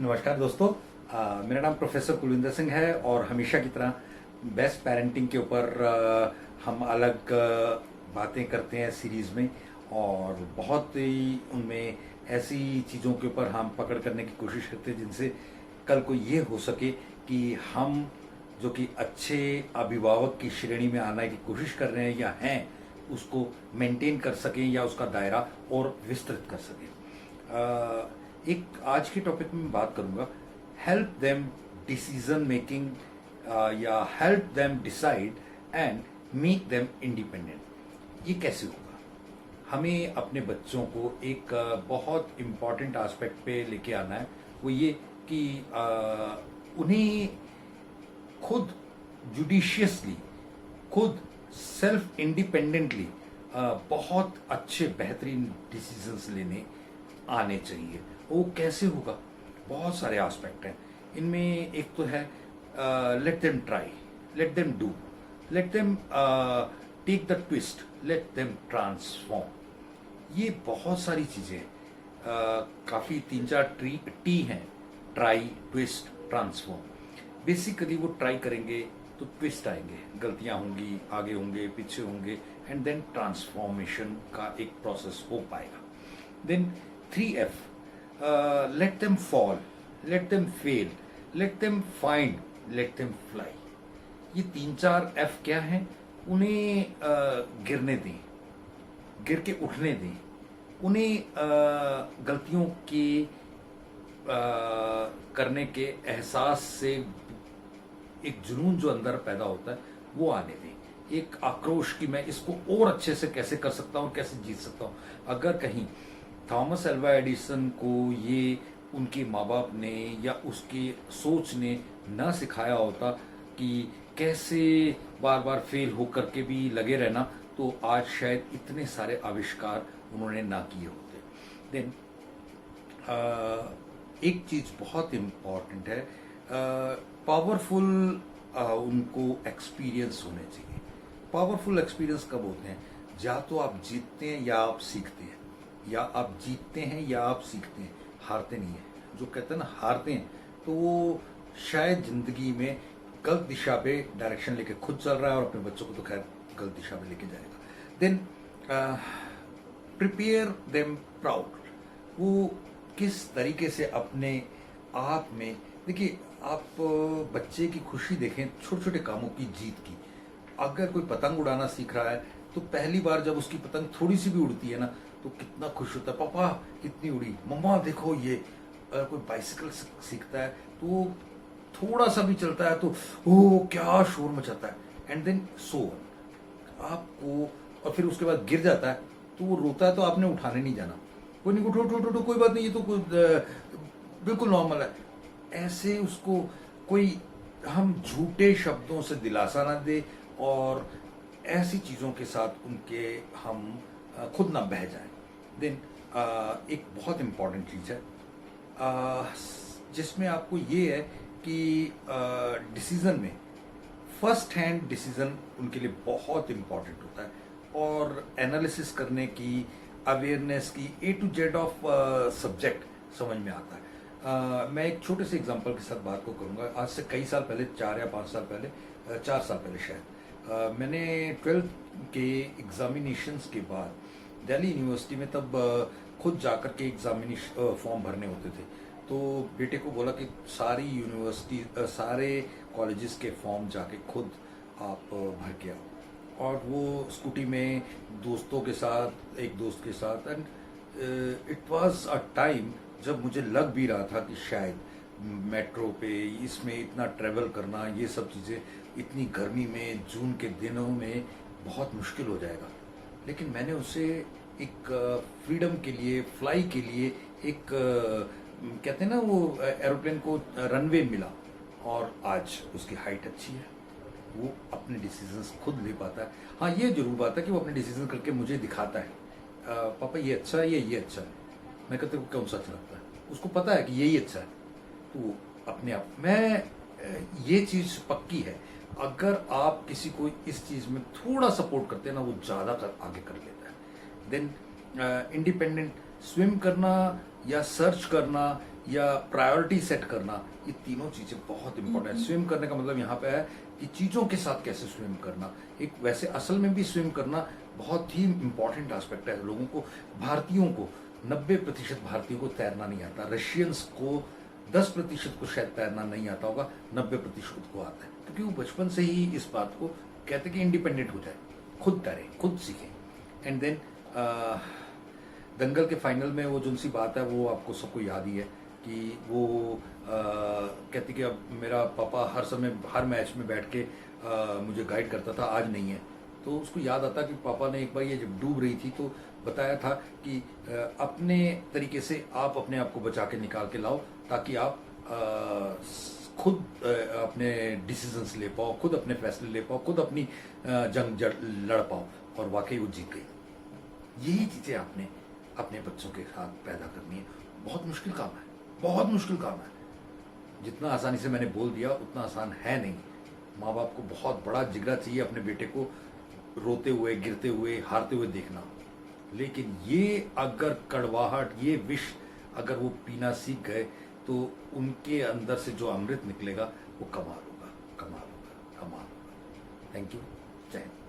नमस्कार दोस्तों। मेरा नाम प्रोफेसर कुलविंदर सिंह है और हमेशा की तरह बेस्ट पेरेंटिंग के ऊपर हम अलग बातें करते हैं सीरीज़ में। और बहुत ही उनमें ऐसी चीज़ों के ऊपर हम पकड़ करने की कोशिश करते हैं जिनसे कल को ये हो सके कि हम जो कि अच्छे अभिभावक की श्रेणी में आने की कोशिश कर रहे हैं या हैं उसको मेंटेन कर सकें या उसका दायरा और विस्तृत कर सकें। एक आज के टॉपिक में बात करूंगा हेल्प देम डिसीजन मेकिंग या help them decide and make them independent. ये कैसे होगा? हमें अपने बच्चों को एक बहुत इम्पॉर्टेंट एस्पेक्ट पे लेके आना है। वो ये कि उन्हें खुद जुडिशियसली, खुद सेल्फ इंडिपेंडेंटली बहुत अच्छे बेहतरीन डिसीजंस लेने आने चाहिए। वो कैसे होगा? बहुत सारे एस्पेक्ट हैं। इनमें एक तो है let them try, let them do, let them take the twist, let them transform. ये बहुत सारी चीजें काफी 3-4 टी हैं: ट्राई, ट्विस्ट, ट्रांसफॉर्म। बेसिकली वो ट्राई करेंगे तो ट्विस्ट आएंगे, गलतियां होंगी, आगे होंगे, पीछे होंगे, एंड देन ट्रांसफॉर्मेशन का एक प्रोसेस हो पाएगा। Then 3F, let them fall, let them fail, let them find, let them fly। ये 3-4 F क्या हैं? उन्हें गिरने दें, गिर के उठने दें, उन्हें गलतियों के करने के एहसास से एक जुनून जो अंदर पैदा होता है वो आने दें, एक आक्रोश कि मैं इसको और अच्छे से कैसे कर सकता हूँ, कैसे जीत सकता हूँ। अगर कहीं थॉमस अल्वा एडिसन को ये उनके माँ बाप ने या उसकी सोच ने न सिखाया होता कि कैसे बार बार फेल होकर के भी लगे रहना, तो आज शायद इतने सारे आविष्कार उन्होंने ना किए होते। देन एक चीज बहुत इम्पॉर्टेंट है, पावरफुल उनको एक्सपीरियंस होने चाहिए। पावरफुल एक्सपीरियंस कब होते हैं? या तो आप जीतते हैं या आप सीखते हैं, या आप जीतते हैं या आप सीखते हैं, हारते नहीं है। जो कहते हैं ना हारते हैं, तो वो शायद जिंदगी में गलत दिशा पे डायरेक्शन लेके खुद चल रहा है और अपने बच्चों को तो खैर गलत दिशा में लेके जाएगा। Then prepare them proud. वो किस तरीके से अपने आप में, देखिए आप बच्चे की खुशी देखें छोटे छोटे कामों की जीत की। अगर कोई पतंग उड़ाना सीख रहा है तो पहली बार जब उसकी पतंग थोड़ी सी भी उड़ती है ना तो कितना खुश होता है, पापा कितनी उड़ी, मम्मा देखो ये। अगर कोई बाइसिकल सीखता है तो थोड़ा सा भी चलता है तो ओ क्या शोर मचाता है। एंड देन सो आपको, और फिर उसके बाद गिर जाता है तो वो रोता है तो आपने उठाने नहीं जाना, कोई नहीं उठो उठो उठो, कोई बात नहीं, ये तो बिल्कुल नॉर्मल है। ऐसे उसको कोई हम झूठे शब्दों से दिलासा ना दे और ऐसी चीजों के साथ उनके हम खुद ना बह जाएं। देन एक बहुत इम्पॉर्टेंट चीज है जिसमें आपको ये है कि डिसीजन में फर्स्ट हैंड डिसीजन उनके लिए बहुत इम्पॉर्टेंट होता है और एनालिसिस करने की, अवेयरनेस की, A to Z of subject समझ में आता है। मैं एक छोटे से एग्जांपल के साथ बात को करूंगा। आज से कई साल पहले, 4 या 5 साल पहले, 4 साल पहले शायद, मैंने 12th के एग्जामिनेशंस के बाद दिल्ली यूनिवर्सिटी में तब खुद जाकर के एग्जामिनेशन फॉर्म भरने होते थे। तो बेटे को बोला कि सारी यूनिवर्सिटी, सारे कॉलेजेस के फॉर्म जाके खुद आप भर के आओ। और वो स्कूटी में दोस्तों के साथ, एक दोस्त के साथ, and it was a time जब मुझे लग भी रहा था कि शायद मेट्रो पे इसमें इतना ट्रेवल करना, ये सब चीज़ें इतनी गर्मी में, जून के दिनों में बहुत मुश्किल हो जाएगा। लेकिन मैंने उसे एक फ्रीडम के लिए, फ्लाई के लिए एक कहते हैं ना वो एरोप्लेन को रनवे मिला और आज उसकी हाइट अच्छी है। वो अपने डिसीजंस खुद ले पाता है। हाँ, ये जरूर बात है कि वो अपने डिसीजन करके मुझे दिखाता है, पापा ये अच्छा है, ये अच्छा है। मैं कहते कौन सा अच्छा लगता है, उसको पता है कि यही अच्छा है। तो अपने आप में ये चीज पक्की है, अगर आप किसी को इस चीज में थोड़ा सपोर्ट करते हैं ना, वो ज्यादा आगे कर लेता है। देन इंडिपेंडेंट स्विम करना या सर्च करना या प्रायोरिटी सेट करना, ये तीनों चीजें बहुत इंपॉर्टेंट है। स्विम करने का मतलब यहाँ पे है कि चीजों के साथ कैसे स्विम करना। एक वैसे असल में भी स्विम करना बहुत ही इंपॉर्टेंट एस्पेक्ट है। लोगों को, भारतीयों को 90% भारतीयों को तैरना नहीं आता। रशियंस को 10% को शायद तैरना नहीं आता होगा, 90% को आता है, क्योंकि वो बचपन से ही इस बात को कहते कि इंडिपेंडेंट हो जाए, खुद तैरें, खुद सीखें। एंड देन दंगल के फाइनल में वो जो सी बात है वो आपको सबको याद ही है कि वो कहती कि अब मेरा पापा हर समय हर मैच में बैठ के मुझे गाइड करता था, आज नहीं है। तो उसको याद आता कि पापा ने एक बार ये जब डूब रही थी तो बताया था कि अपने तरीके से आप अपने आप को बचा के निकाल के लाओ, ताकि आप खुद अपने डिसीजंस ले पाओ, खुद अपने फैसले ले पाओ, खुद अपनी जंग लड़ पाओ। और वाकई वो जीत गई। यही चीज़ें आपने अपने बच्चों के साथ पैदा करनी है। बहुत मुश्किल काम है, बहुत मुश्किल काम है। जितना आसानी से मैंने बोल दिया उतना आसान है नहीं। माँ बाप को बहुत बड़ा जिगरा चाहिए अपने बेटे को रोते हुए, गिरते हुए, हारते हुए देखना। लेकिन ये अगर कड़वाहट, ये विष अगर वो पीना सीख गए तो उनके अंदर से जो अमृत निकलेगा वो कमाल होगा, कमाल होगा, कमाल होगा। Thank you. जय हिंद।